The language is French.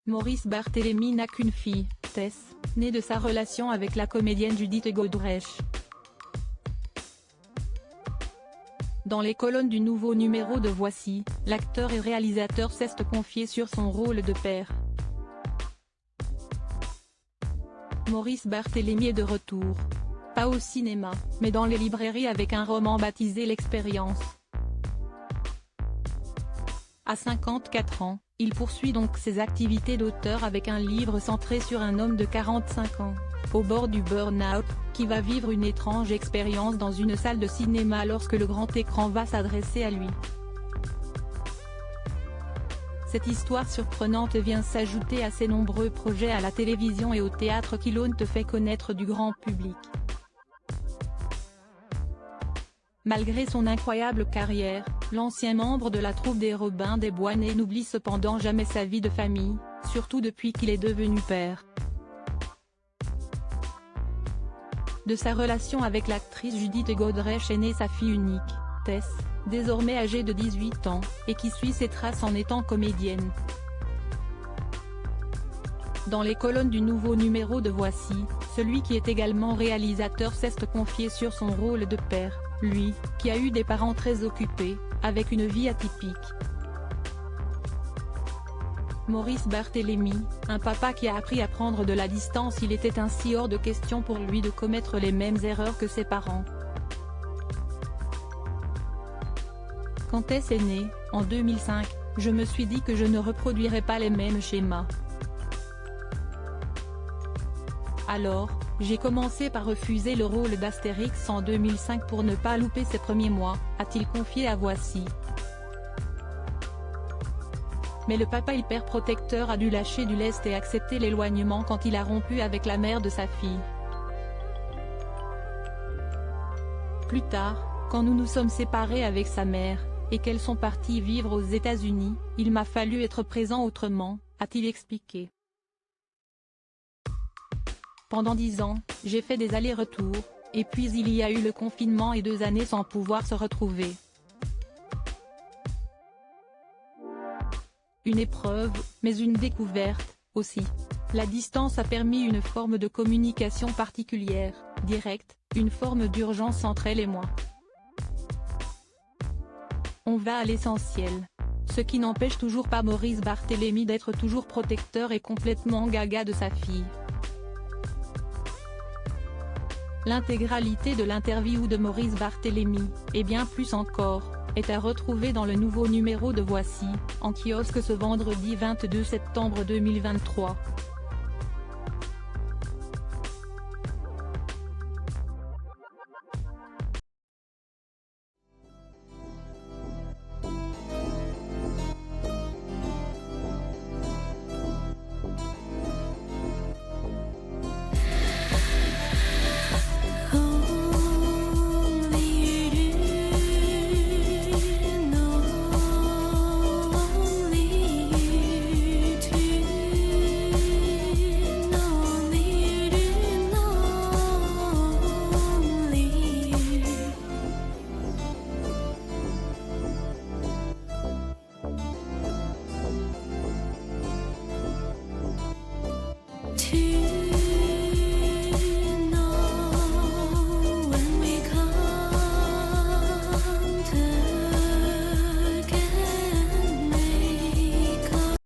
Maurice Barthélémy n'a qu'une fille, Tess, née de sa relation avec la comédienne Judith Godrèche. Dans les colonnes du nouveau numéro de Voici, l'acteur et réalisateur s'est confié sur son rôle de père. Maurice Barthélémy est de retour. Pas au cinéma, mais dans les librairies avec un roman baptisé L'Expérience. À 54 ans, il poursuit donc ses activités d'auteur avec un livre centré sur un homme de 45 ans, au bord du burn-out, qui va vivre une étrange expérience dans une salle de cinéma lorsque le grand écran va s'adresser à lui. Cette histoire surprenante vient s'ajouter à ses nombreux projets à la télévision et au théâtre qui l'ont fait connaître du grand public. Malgré son incroyable carrière, l'ancien membre de la troupe des Robins des Bois n'oublie cependant jamais sa vie de famille, surtout depuis qu'il est devenu père. De sa relation avec l'actrice Judith Godrèche est née sa fille unique, Tess, désormais âgée de 18 ans, et qui suit ses traces en étant comédienne. Dans les colonnes du nouveau numéro de Voici, celui qui est également réalisateur s'est confié sur son rôle de père, lui, qui a eu des parents très occupés, avec une vie atypique. Maurice Barthélémy, un papa qui a appris à prendre de la distance. Il était ainsi hors de question pour lui de commettre les mêmes erreurs que ses parents. Quand Tess est née, en 2005, je me suis dit que je ne reproduirais pas les mêmes schémas. Alors, j'ai commencé par refuser le rôle d'Astérix en 2005 pour ne pas louper ses premiers mois, a-t-il confié à Voici. Mais le papa hyper protecteur a dû lâcher du lest et accepter l'éloignement quand il a rompu avec la mère de sa fille. Plus tard, quand nous nous sommes séparés avec sa mère, et qu'elles sont parties vivre aux États-Unis, il m'a fallu être présent autrement, a-t-il expliqué. Pendant 10 ans, j'ai fait des allers-retours, et puis il y a eu le confinement et 2 années sans pouvoir se retrouver. Une épreuve, mais une découverte, aussi. La distance a permis une forme de communication particulière, directe, une forme d'urgence entre elle et moi. On va à l'essentiel. Ce qui n'empêche toujours pas Maurice Barthélémy d'être toujours protecteur et complètement gaga de sa fille. L'intégralité de l'interview de Maurice Barthélémy, et bien plus encore, est à retrouver dans le nouveau numéro de Voici, en kiosque ce vendredi 22 septembre 2023.